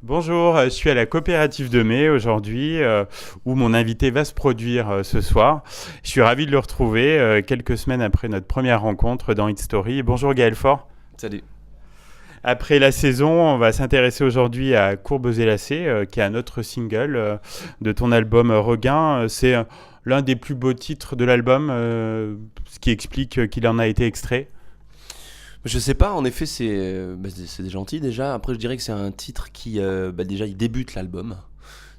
Bonjour, je suis à la coopérative de mai aujourd'hui où mon invité va se produire ce soir. Je suis ravi de le retrouver quelques semaines après notre première rencontre dans Hit Story. Bonjour Gaël Faure. Salut. Après la saison, on va s'intéresser aujourd'hui à Courbes et lacets, qui est un autre single de ton album Regain. C'est l'un des plus beaux titres de l'album, ce qui explique qu'il en a été extrait. Je sais pas, en effet, c'est gentil déjà. Après, je dirais que c'est un titre qui, déjà, il débute l'album.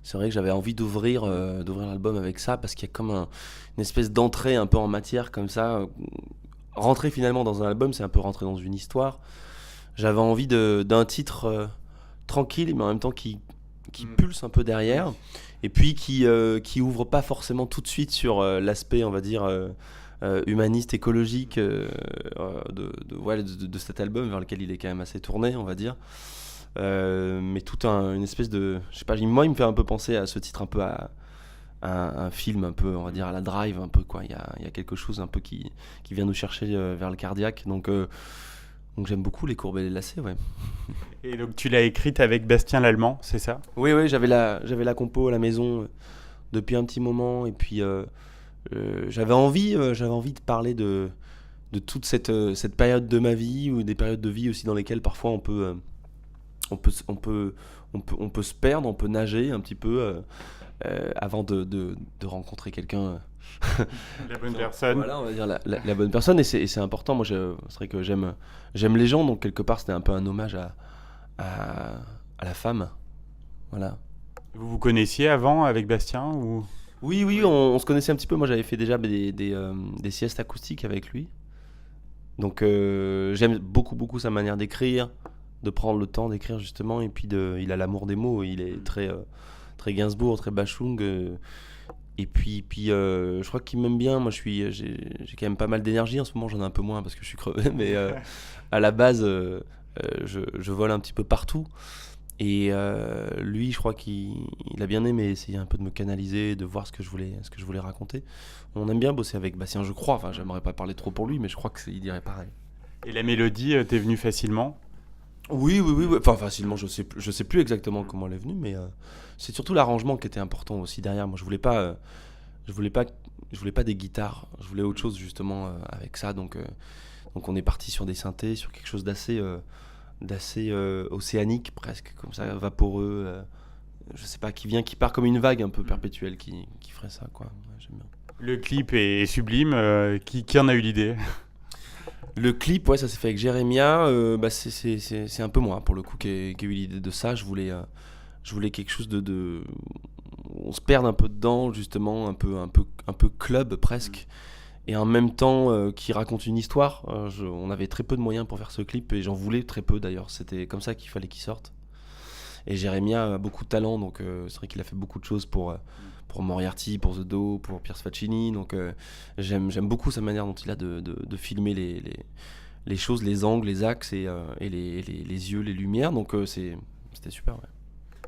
C'est vrai que j'avais envie d'ouvrir l'album avec ça parce qu'il y a comme une espèce d'entrée un peu en matière comme ça. Rentrer finalement dans un album, c'est un peu rentrer dans une histoire. J'avais envie d'un titre tranquille, mais en même temps qui pulse un peu derrière. Et puis qui ouvre pas forcément tout de suite sur l'aspect, on va dire, humaniste, écologique de cet album vers lequel il est quand même assez tourné, on va dire. Mais une espèce de, je sais pas, moi il me fait un peu penser à ce titre un peu à un film un peu, on va dire à la Drive un peu quoi. Il y a quelque chose un peu qui vient nous chercher vers le cardiaque. Donc j'aime beaucoup les courbes et les lacets, ouais. Et donc tu l'as écrite avec Bastien Lallemand, c'est ça? Oui, j'avais la compo à la maison depuis un petit moment et puis j'avais envie de parler de toute cette période de ma vie ou des périodes de vie aussi dans lesquelles parfois on peut se perdre, on peut nager un petit peu avant de rencontrer quelqu'un. La bonne personne. Voilà, on va dire la bonne personne et c'est important. Moi, c'est vrai que j'aime les gens, donc quelque part c'était un peu un hommage à la femme. Voilà. Vous vous connaissiez avant avec Bastien ou... Oui, on se connaissait un petit peu. Moi, j'avais fait déjà des siestes acoustiques avec lui. Donc, j'aime beaucoup sa manière d'écrire, de prendre le temps d'écrire justement. Et puis, il a l'amour des mots. Il est très Gainsbourg, très Bachung. Et puis je crois qu'il m'aime bien. Moi, j'ai quand même pas mal d'énergie en ce moment. J'en ai un peu moins parce que je suis crevé. Mais à la base, je vole un petit peu partout. Et lui, je crois qu'il a bien aimé essayer un peu de me canaliser, de voir ce que je voulais raconter. On aime bien bosser avec Bastien, je crois. Enfin, j'aimerais pas parler trop pour lui, mais je crois qu'il dirait pareil. Et la mélodie t'est venue facilement? Oui. Enfin, facilement, je sais plus exactement comment elle est venue, mais c'est surtout l'arrangement qui était important aussi derrière. Moi, je voulais pas, je voulais pas des guitares. Je voulais autre chose justement avec ça. Donc, on est parti sur des synthés, sur quelque chose d'assez océanique presque, comme ça, vaporeux. Je sais pas, qui part comme une vague un peu perpétuelle, qui ferait ça, quoi. Ouais, j'aime bien. Le clip est sublime. Qui en a eu l'idée? Le clip, ouais, ça s'est fait avec Jérémia. C'est un peu moi, pour le coup, qui ai eu l'idée de ça. Je voulais quelque chose on se perd un peu dedans, justement, un peu club presque. Et en même temps qui raconte une histoire. On avait très peu de moyens pour faire ce clip et j'en voulais très peu d'ailleurs. C'était comme ça qu'il fallait qu'il sorte. Et Jérémia a beaucoup de talent, donc c'est vrai qu'il a fait beaucoup de choses pour Moriarty, pour The Do, pour Pierce Faccini. Donc j'aime beaucoup sa manière dont il a de filmer les choses, les angles, les axes et les yeux, les lumières. Donc c'était super. Ouais.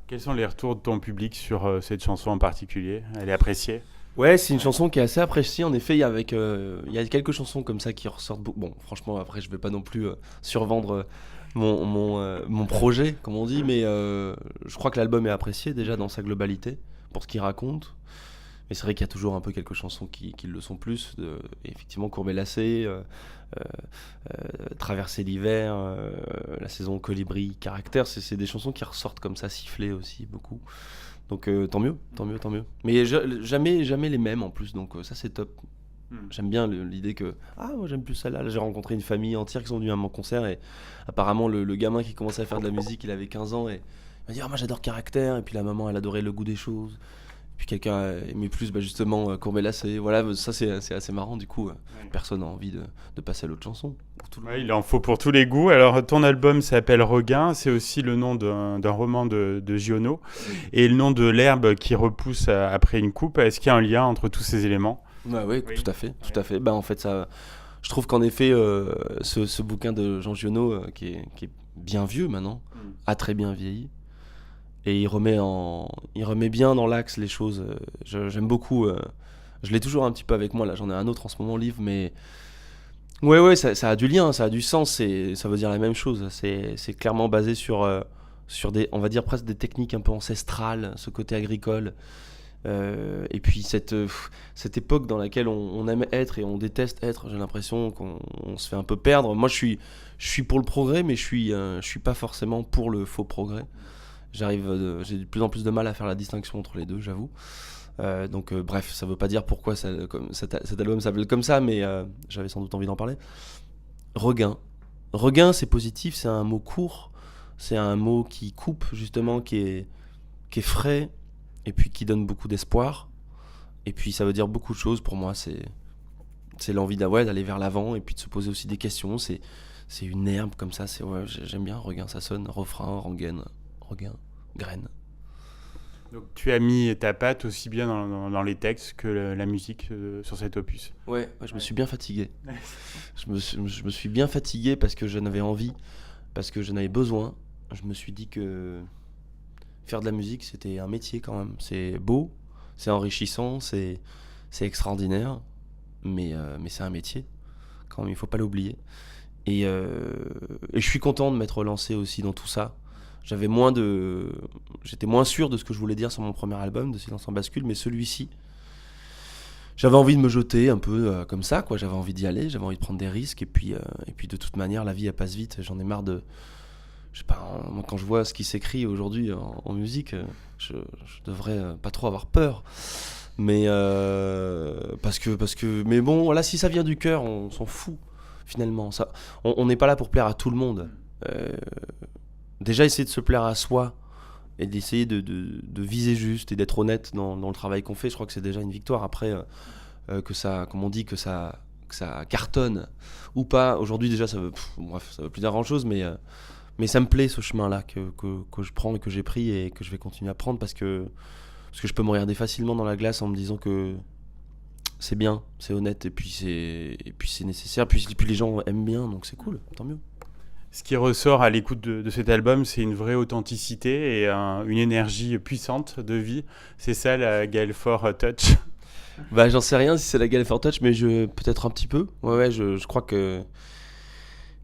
Quels sont les retours de ton public sur cette chanson en particulier? Elle est appréciée? Ouais, c'est une chanson qui est assez appréciée. En effet, il y a quelques chansons comme ça qui ressortent. Bon, franchement, après, je vais pas non plus survendre mon projet, comme on dit, mais je crois que l'album est apprécié déjà dans sa globalité pour ce qu'il raconte. Mais c'est vrai qu'il y a toujours un peu quelques chansons qui le sont plus. Effectivement, Courbet Lacé, Traverser l'hiver, La saison Colibri, Caractère, c'est des chansons qui ressortent comme ça, sifflées aussi beaucoup. Donc tant mieux. Mais jamais les mêmes en plus, donc ça c'est top. J'aime bien l'idée que moi j'aime plus celle-là. Là, j'ai rencontré une famille entière qui sont venus à mon concert et apparemment le gamin qui commençait à faire de la musique, il avait 15 ans et il m'a dit moi j'adore Caractère, et puis la maman elle adorait Le goût des choses. Puis quelqu'un aimait plus justement Courbet Lacé. Voilà, ça c'est assez marrant du coup. Personne n'a envie de passer à l'autre chanson. Ouais, il en faut pour tous les goûts. Alors, ton album s'appelle Regain, c'est aussi le nom d'un roman de Giono, et le nom de l'herbe qui repousse après une coupe. Est-ce qu'il y a un lien entre tous ces éléments? Oui, tout à fait. En fait, ça, je trouve qu'en effet, ce bouquin de Jean Giono, qui est bien vieux maintenant, a très bien vieilli, et il remet bien dans l'axe les choses. J'aime beaucoup. Je l'ai toujours un petit peu avec moi. Là, j'en ai un autre en ce moment, livre, mais ouais, ça a du lien, ça a du sens, ça veut dire la même chose. C'est clairement basé sur sur des, on va dire presque des techniques un peu ancestrales, ce côté agricole. Et puis cette époque dans laquelle on aime être et on déteste être, j'ai l'impression qu'on se fait un peu perdre. Moi, je suis pour le progrès, mais je suis pas forcément pour le faux progrès. J'ai de plus en plus de mal à faire la distinction entre les deux, j'avoue. Donc bref, ça veut pas dire pourquoi cet album s'appelle comme ça, mais j'avais sans doute envie d'en parler. Regain. Regain, c'est positif, c'est un mot court, c'est un mot qui coupe justement, qui est frais, et puis qui donne beaucoup d'espoir. Et puis ça veut dire beaucoup de choses pour moi, c'est l'envie d'aller vers l'avant, et puis de se poser aussi des questions. C'est une herbe comme ça, j'aime bien Regain, ça sonne, refrain, rengaine, regain, graine. Donc tu as mis ta patte aussi bien dans les textes que la musique sur cet opus. Ouais, je me suis bien fatigué. Je me suis bien fatigué parce que j'en avais envie, parce que j'en avais besoin. Je me suis dit que faire de la musique, c'était un métier quand même. C'est beau, c'est enrichissant, c'est extraordinaire, mais c'est un métier. Quand même, il faut pas l'oublier. Et je suis content de m'être lancé aussi dans tout ça. J'étais moins sûr de ce que je voulais dire sur mon premier album, de Silence en bascule, mais celui-ci, j'avais envie de me jeter un peu comme ça, quoi. J'avais envie d'y aller, j'avais envie de prendre des risques, et puis de toute manière, la vie elle passe vite. J'en ai marre je sais pas, moi, quand je vois ce qui s'écrit aujourd'hui en musique, je devrais pas trop avoir peur. Mais mais bon, voilà, si ça vient du cœur, on s'en fout finalement. Ça, on n'est pas là pour plaire à tout le monde. Déjà essayer de se plaire à soi et d'essayer de viser juste et d'être honnête dans le travail qu'on fait, je crois que c'est déjà une victoire. Après que ça, comme on dit, que ça cartonne ou pas, aujourd'hui déjà ça veut plus dire grand chose, mais ça me plaît ce chemin là que je prends et que j'ai pris et que je vais continuer à prendre, parce que je peux me regarder facilement dans la glace en me disant que c'est bien, c'est honnête, et puis c'est nécessaire, puis les gens aiment bien, donc c'est cool, tant mieux. Ce qui ressort à l'écoute de cet album, c'est une vraie authenticité et une énergie puissante de vie. C'est ça la Gaël Faure Touch. Bah, j'en sais rien si c'est la Gaël Faure Touch, mais peut-être un petit peu. Ouais, je crois que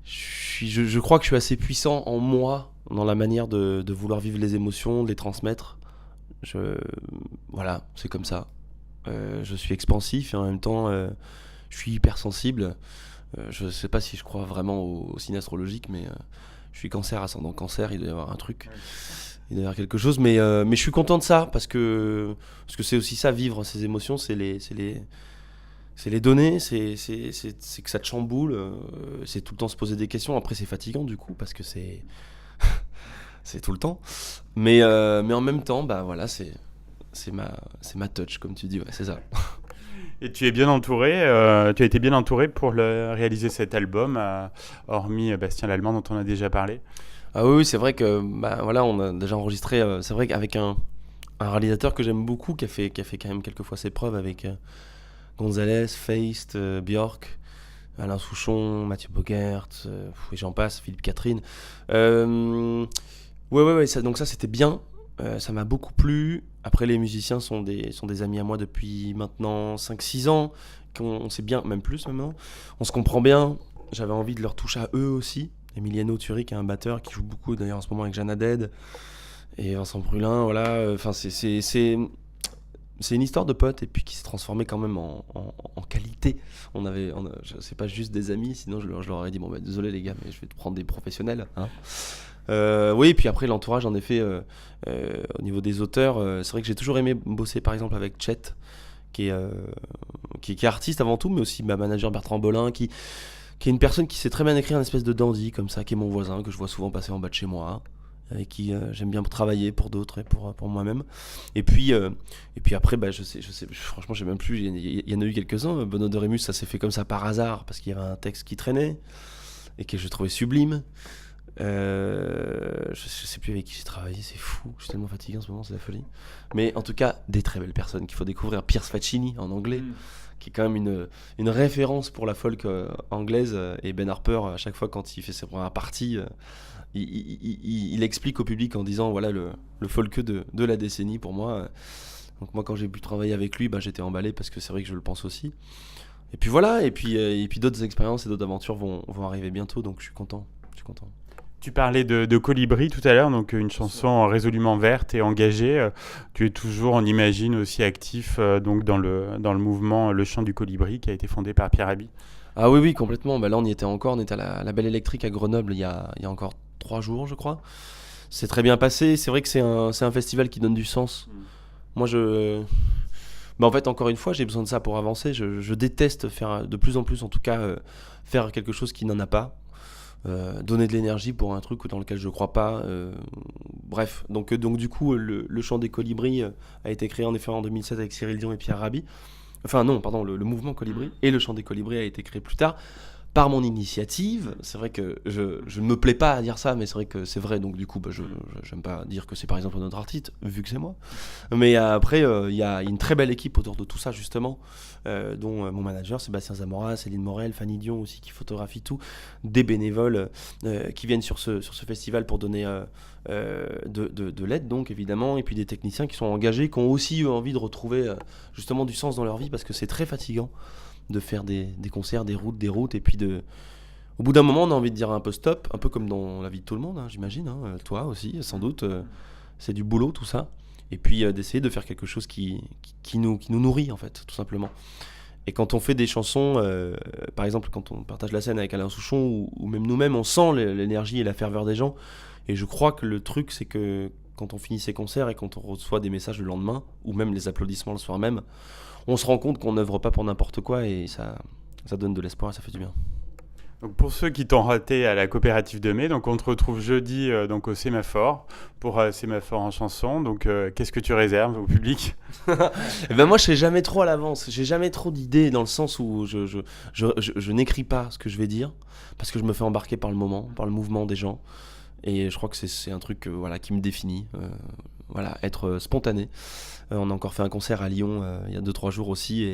je crois que je suis assez puissant en moi, dans la manière de vouloir vivre les émotions, de les transmettre. Voilà, c'est comme ça. Je suis expansif et en même temps, je suis hypersensible. Je sais pas si je crois vraiment au signe astrologique, mais je suis cancer, ascendant cancer, il doit y avoir un truc, il doit y avoir quelque chose, mais je suis content de ça, parce que c'est aussi ça, vivre ces émotions, c'est les donner, c'est que ça te chamboule, c'est tout le temps se poser des questions. Après c'est fatigant du coup, parce que c'est tout le temps, mais en même temps, bah voilà, c'est ma touch, comme tu dis, ouais, c'est ça. Et tu es bien entouré, tu as été bien entouré pour réaliser cet album, hormis Bastien Lallemand dont on a déjà parlé. Ah oui, c'est vrai que voilà, on a déjà enregistré. C'est vrai qu'avec un réalisateur que j'aime beaucoup, qui a fait quand même quelques fois ses preuves, avec Gonzalez, Feist, Björk, Alain Souchon, Mathieu Bogert, et j'en passe, Philippe Catherine. Ouais, donc ça c'était bien. Ça m'a beaucoup plu. Après, les musiciens sont des amis à moi depuis maintenant 5-6 ans. On sait bien, même plus maintenant. On se comprend bien. J'avais envie de leur toucher à eux aussi. Emiliano Turi, qui est un batteur qui joue beaucoup d'ailleurs en ce moment avec Jeanne Haddad et Vincent Brulin. Voilà. Enfin, c'est une histoire de potes, et puis qui s'est transformée quand même en qualité. C'est pas juste des amis, sinon je leur aurais dit bon, désolé les gars, mais je vais te prendre des professionnels. Hein. Oui, et puis après l'entourage, en effet, au niveau des auteurs, c'est vrai que j'ai toujours aimé bosser par exemple avec Chet, qui est artiste avant tout, mais aussi ma manager Bertrand Bolin, qui est une personne qui sait très bien écrire, une espèce de dandy comme ça, qui est mon voisin, que je vois souvent passer en bas de chez moi, avec qui j'aime bien travailler pour d'autres et pour moi-même. Et puis après, je sais, franchement, j'ai même plus, il y en a eu quelques-uns. Benoît de Rémus, ça s'est fait comme ça par hasard, parce qu'il y avait un texte qui traînait et que je trouvais sublime. Je sais plus avec qui j'ai travaillé, c'est fou, je suis tellement fatigué en ce moment, c'est la folie. Mais en tout cas, des très belles personnes qu'il faut découvrir. Pierce Faccini en anglais, qui est quand même une référence pour la folk anglaise, et Ben Harper, à chaque fois quand il fait ses premières parties, il explique au public en disant voilà le folk de la décennie pour moi. Donc moi, quand j'ai pu travailler avec lui, j'étais emballé, parce que c'est vrai que je le pense aussi. Et puis voilà, et puis d'autres expériences et d'autres aventures vont arriver bientôt, donc je suis content. Tu parlais de Colibri tout à l'heure, donc une chanson résolument verte et engagée. Tu es toujours, on imagine, aussi actif donc dans le mouvement Le Chant du Colibri qui a été fondé par Pierre Rabhi. Ah oui, oui, complètement. Bah là, on y était encore. On était à la Belle Électrique à Grenoble il y a encore 3 jours, je crois. C'est très bien passé. C'est vrai que c'est un festival qui donne du sens. Moi, bah, en fait, encore une fois, j'ai besoin de ça pour avancer. Je déteste faire, de plus en plus, en tout cas, faire quelque chose qui n'en a pas. Donner de l'énergie pour un truc dans lequel je crois pas. Bref, donc du coup, le Chant des Colibris a été créé en effet en 2007 avec Cyril Dion et Pierre Rabhi. Enfin non, pardon, le mouvement Colibri et le Chant des Colibris a été créé plus tard par mon initiative. C'est vrai que je ne me plais pas à dire ça, mais c'est vrai que c'est vrai. Donc du coup, bah, je j'aime pas dire que c'est par exemple notre artiste, vu que c'est moi. Mais après, il y a une très belle équipe autour de tout ça justement, dont mon manager Sébastien Zamora, Céline Morel, Fanny Dion aussi qui photographie tout, des bénévoles qui viennent sur ce festival pour donner de l'aide donc évidemment, et puis des techniciens qui sont engagés, qui ont aussi envie de retrouver justement du sens dans leur vie parce que c'est très fatigant de faire des concerts, des routes, et puis au bout d'un moment on a envie de dire un peu stop, un peu comme dans la vie de tout le monde, hein, j'imagine, hein, toi aussi sans doute, c'est du boulot tout ça, et puis d'essayer de faire quelque chose qui nous nourrit en fait, tout simplement. Et quand on fait des chansons, par exemple quand on partage la scène avec Alain Souchon ou même nous-mêmes, on sent l'énergie et la ferveur des gens, et je crois que le truc c'est que quand on finit ces concerts et quand on reçoit des messages le lendemain, ou même les applaudissements le soir même, on se rend compte qu'on n'œuvre pas pour n'importe quoi, et ça donne de l'espoir et ça fait du bien. Donc pour ceux qui t'ont raté à la coopérative de mai, donc on te retrouve jeudi donc au Sémaphore pour Sémaphore en chanson. Donc qu'est-ce que tu réserves au public? Et ben moi je sais jamais trop à l'avance, j'ai jamais trop d'idées dans le sens où je n'écris pas ce que je vais dire parce que je me fais embarquer par le moment, par le mouvement des gens, et je crois que c'est un truc voilà, qui me définit, voilà, être spontané. On a encore fait un concert à Lyon il y a 2-3 jours aussi,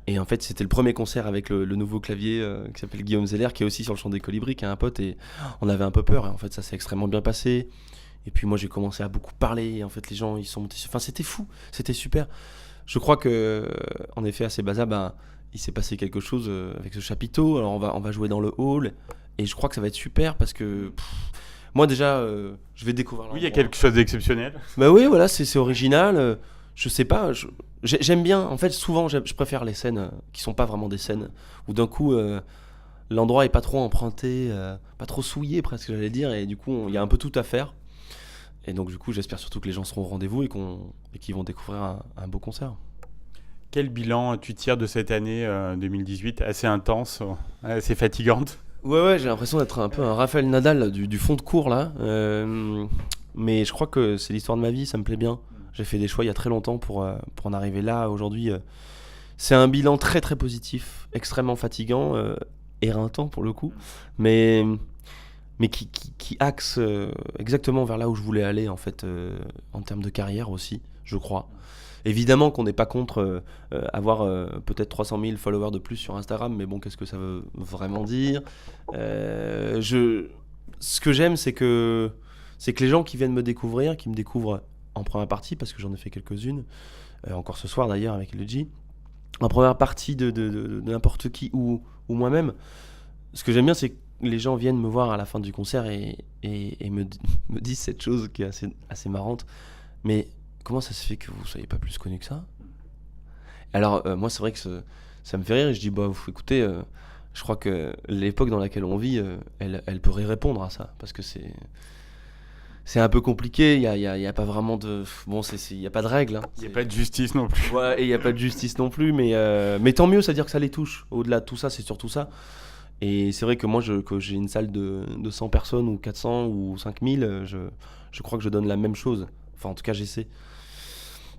et en fait c'était le premier concert avec le nouveau clavier qui s'appelle Guillaume Zeller, qui est aussi sur le Chant des Colibris, qui est un pote, et on avait un peu peur, et en fait ça s'est extrêmement bien passé. Et puis moi j'ai commencé à beaucoup parler, et en fait les gens ils sont montés, enfin c'était fou, c'était super. Je crois que en effet à Sébaza, ben, il s'est passé quelque chose avec ce chapiteau. Alors on va jouer dans le hall, et je crois que ça va être super parce que moi déjà je vais découvrir Oui, il y a l'endroit. quelque chose d'exceptionnel. Bah oui, voilà, c'est original. Je sais pas, j'aime bien. En fait, souvent, je préfère les scènes qui sont pas vraiment des scènes où d'un coup l'endroit est pas trop emprunté, pas trop souillé presque, j'allais dire, et du coup, il y a un peu tout à faire. Et donc, du coup, j'espère surtout que les gens seront au rendez-vous et qu'ils vont découvrir un beau concert. Quel bilan tu tires de cette année 2018, assez intense, assez fatigante? Ouais, j'ai l'impression d'être un peu un Rafael Nadal du fond de cours là. Mais je crois que c'est l'histoire de ma vie, ça me plaît bien. J'ai fait des choix il y a très longtemps pour en arriver là aujourd'hui. C'est un bilan très très positif, extrêmement fatigant, éreintant pour le coup, mais qui axe exactement vers là où je voulais aller en fait, en termes de carrière aussi, je crois. Évidemment qu'on n'est pas contre avoir peut-être 300 000 followers de plus sur Instagram, mais bon, qu'est-ce que ça veut vraiment dire? Ce que j'aime, c'est que les gens qui viennent me découvrir, qui me découvrent en première partie, parce que j'en ai fait quelques-unes, encore ce soir d'ailleurs avec Luigi, en première partie de n'importe qui ou moi-même, ce que j'aime bien, c'est que les gens viennent me voir à la fin du concert et me disent cette chose qui est assez marrante. Mais comment ça se fait que vous ne soyez pas plus connu que ça? Alors, moi, c'est vrai que ça me fait rire. Et je dis, bah, écoutez, je crois que l'époque dans laquelle on vit, elle pourrait répondre à ça. Parce que c'est un peu compliqué. Il y a pas vraiment de. Bon, il n'y a pas de règles. Hein. Il n'y a pas de justice non plus. Ouais, et il n'y a pas de justice non plus. Mais tant mieux, c'est-à-dire que ça les touche. Au-delà de tout ça, c'est surtout ça. Et c'est vrai que moi, que j'ai une salle de 100 personnes ou 400 ou 5000, je crois que je donne la même chose. Enfin, en tout cas, j'essaie.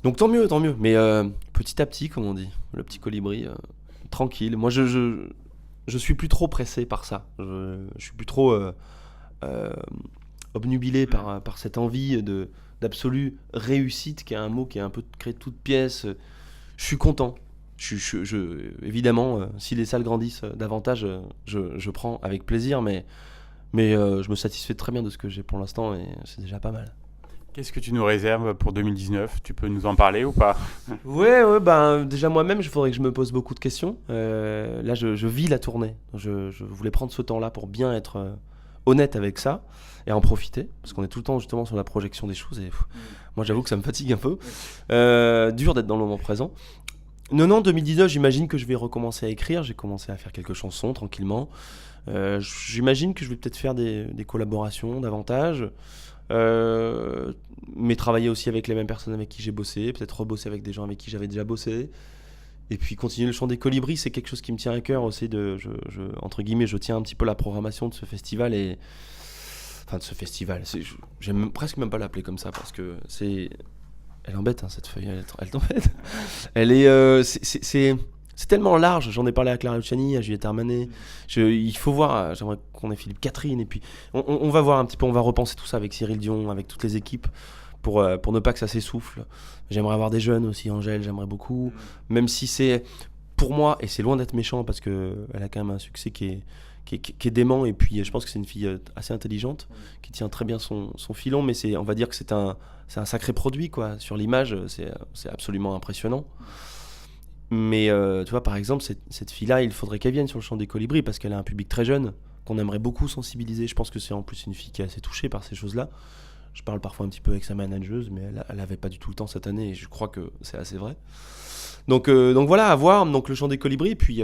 Donc tant mieux. Mais petit à petit, comme on dit, le petit colibri, tranquille. Moi, je suis plus trop pressé par ça. Je suis plus trop obnubilé par cette envie d'absolue réussite, qui est un mot qui est un peu créé de toutes pièces. Je suis content. Évidemment, si les salles grandissent davantage, je prends avec plaisir, mais je me satisfais très bien de ce que j'ai pour l'instant, et c'est déjà pas mal. Qu'est-ce que tu nous réserves pour 2019? Tu peux nous en parler ou pas? Ouais, ben déjà moi-même, il faudrait que je me pose beaucoup de questions. Là, je vis la tournée. Je voulais prendre ce temps-là pour bien être honnête avec ça et à en profiter, parce qu'on est tout le temps justement sur la projection des choses et moi j'avoue que ça me fatigue un peu. Dur d'être dans le moment présent. Non, 2019, j'imagine que je vais recommencer à écrire. J'ai commencé à faire quelques chansons tranquillement. J'imagine que je vais peut-être faire des collaborations davantage, mais travailler aussi avec les mêmes personnes avec qui j'ai bossé, peut-être rebosser avec des gens avec qui j'avais déjà bossé. Et puis continuer le chant des colibris, c'est quelque chose qui me tient à cœur aussi. Entre guillemets, je tiens un petit peu la programmation de ce festival enfin de ce festival. J'aime presque même pas l'appeler comme ça parce que c'est. Elle embête cette feuille, elle t'embête. Elle est, c'est tellement large. J'en ai parlé à Clara Luciani, à Juliette Armanet. Il faut voir. J'aimerais qu'on ait Philippe Catherine et puis on va voir un petit peu. On va repenser tout ça avec Cyril Dion, avec toutes les équipes. Pour ne pas que ça s'essouffle. J'aimerais avoir des jeunes aussi, Angèle, j'aimerais beaucoup. Même si c'est, pour moi, et c'est loin d'être méchant parce qu'elle a quand même un succès qui est dément, et puis je pense que c'est une fille assez intelligente, qui tient très bien son filon, mais on va dire que c'est un sacré produit, quoi. Sur l'image, c'est absolument impressionnant. Mais tu vois, par exemple, cette fille-là, il faudrait qu'elle vienne sur le chant des colibris parce qu'elle a un public très jeune, qu'on aimerait beaucoup sensibiliser. Je pense que c'est en plus une fille qui est assez touchée par ces choses-là. Je parle parfois un petit peu avec sa manageuse, mais elle avait pas du tout le temps cette année et je crois que c'est assez vrai. Donc voilà, à voir. Donc le chant des colibris, et puis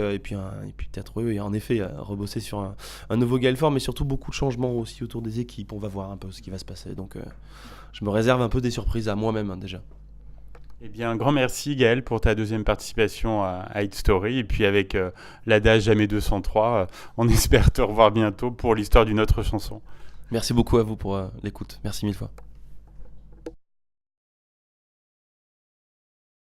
peut-être en effet rebosser sur un nouveau Gaël mais surtout beaucoup de changements aussi autour des équipes. On va voir un peu ce qui va se passer. Donc je me réserve un peu des surprises à moi-même déjà. Eh bien, un grand merci Gaël pour ta deuxième participation à Hit Story. Et puis avec l'adage Jamais 203, on espère te revoir bientôt pour l'histoire d'une autre chanson. Merci beaucoup à vous pour l'écoute. Merci 1000 fois.